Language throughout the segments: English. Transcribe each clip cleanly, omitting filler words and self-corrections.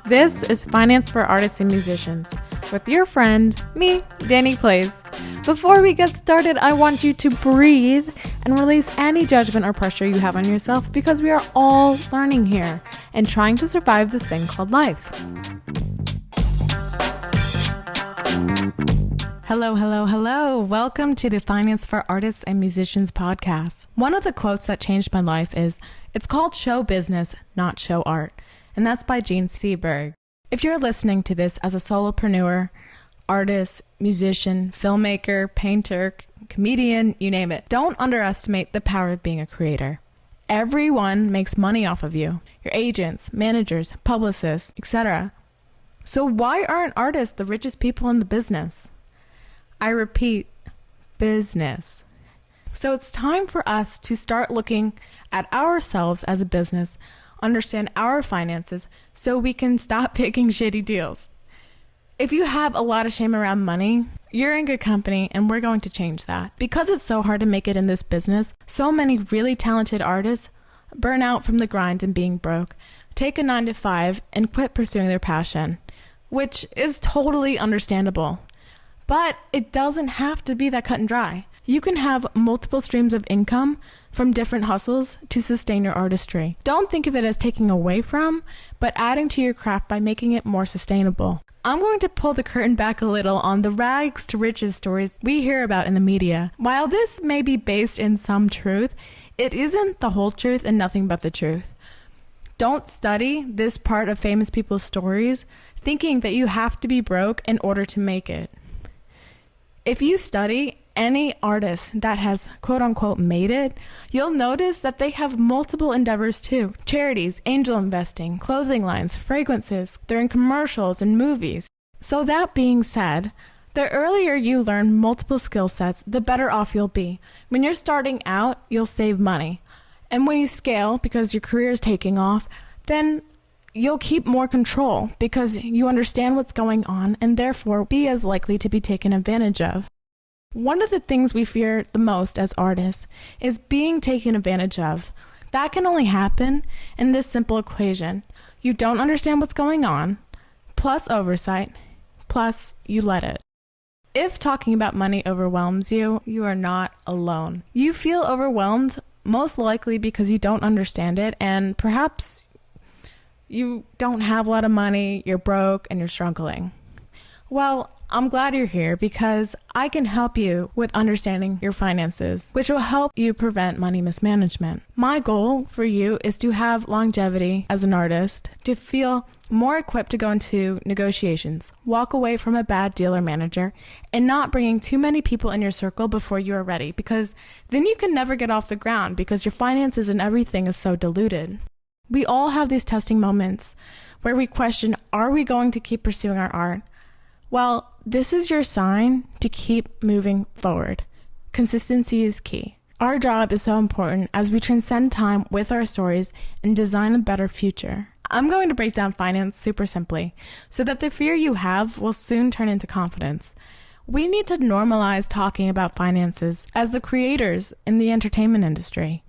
This is Finance for Artists and Musicians with your friend, me, Dannie Plays. Before we get started, I want you to breathe and release any judgment or pressure you have on yourself because we are all learning here and trying to survive this thing called life. Hello. Welcome to the Finance for Artists and Musicians podcast. One of the quotes that changed my life is, "It's called show business, not show art." And that's by Gene Seberg. If you're listening to this as a solopreneur, artist, musician, filmmaker, painter, comedian, you name it, don't underestimate the power of being a creator. Everyone makes money off of you. Your agents, managers, publicists, etc. So why aren't artists the richest people in the business? I repeat, business. So it's time for us to start looking at ourselves as a business, understand our finances so we can stop taking shitty deals. If you have a lot of shame around money, you're in good company and we're going to change that. Because it's so hard to make it in this business, so many really talented artists burn out from the grind and being broke, take a 9-to-5 and quit pursuing their passion, which is totally understandable. But it doesn't have to be that cut and dry. You can have multiple streams of income from different hustles to sustain your artistry. Don't think of it as taking away from, but adding to your craft by making it more sustainable. I'm going to pull the curtain back a little on the rags to riches stories we hear about in the media. While this may be based in some truth, it isn't the whole truth and nothing but the truth. Don't study this part of famous people's stories thinking that you have to be broke in order to make it. If you study any artist that has quote unquote made it, you'll notice that they have multiple endeavors too. Charities, angel investing, clothing lines, fragrances, they're in commercials and movies. So that being said, the earlier you learn multiple skill sets, the better off you'll be. When you're starting out, you'll save money. And when you scale because your career is taking off, then you'll keep more control because you understand what's going on and therefore be as likely to be taken advantage of. One of the things we fear the most as artists is being taken advantage of. That can only happen in this simple equation. You don't understand what's going on, plus oversight, plus you let it. If talking about money overwhelms you, you are not alone. You feel overwhelmed most likely because you don't understand it and perhaps you don't have a lot of money, you're broke, and you're struggling. Well, I'm glad you're here because I can help you with understanding your finances, which will help you prevent money mismanagement. My goal for you is to have longevity as an artist, to feel more equipped to go into negotiations, walk away from a bad deal or manager, and not bringing too many people in your circle before you are ready, because then you can never get off the ground because your finances and everything is so diluted. We all have these testing moments where we question, are we going to keep pursuing our art? Well, this is your sign to keep moving forward. Consistency is key. Our job is so important as we transcend time with our stories and design a better future. I'm going to break down finance super simply so that the fear you have will soon turn into confidence. We need to normalize talking about finances as the creators in the entertainment industry.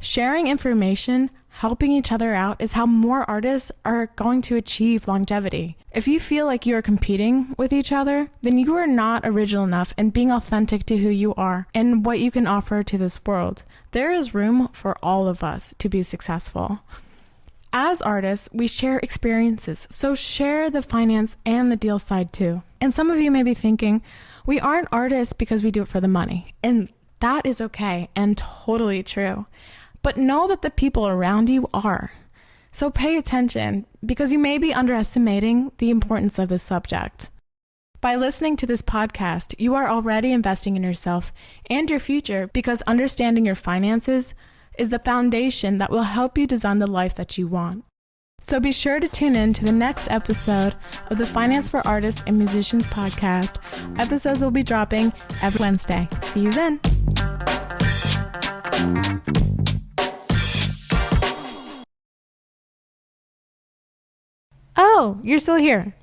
Sharing information, helping each other out is how more artists are going to achieve longevity. If you feel like you are competing with each other, then you are not original enough in being authentic to who you are and what you can offer to this world. There is room for all of us to be successful. As artists, we share experiences, so share the finance and the deal side too. And some of you may be thinking, we aren't artists because we do it for the money. And that is okay and totally true. But know that the people around you are. So pay attention because you may be underestimating the importance of this subject. By listening to this podcast, you are already investing in yourself and your future because understanding your finances is the foundation that will help you design the life that you want. So be sure to tune in to the next episode of the Finance for Artists and Musicians podcast. Episodes will be dropping every Wednesday. See you then. Oh, you're still here.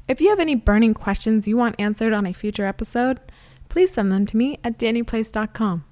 If you have any burning questions you want answered on a future episode, please send them to me at dannieplace.com.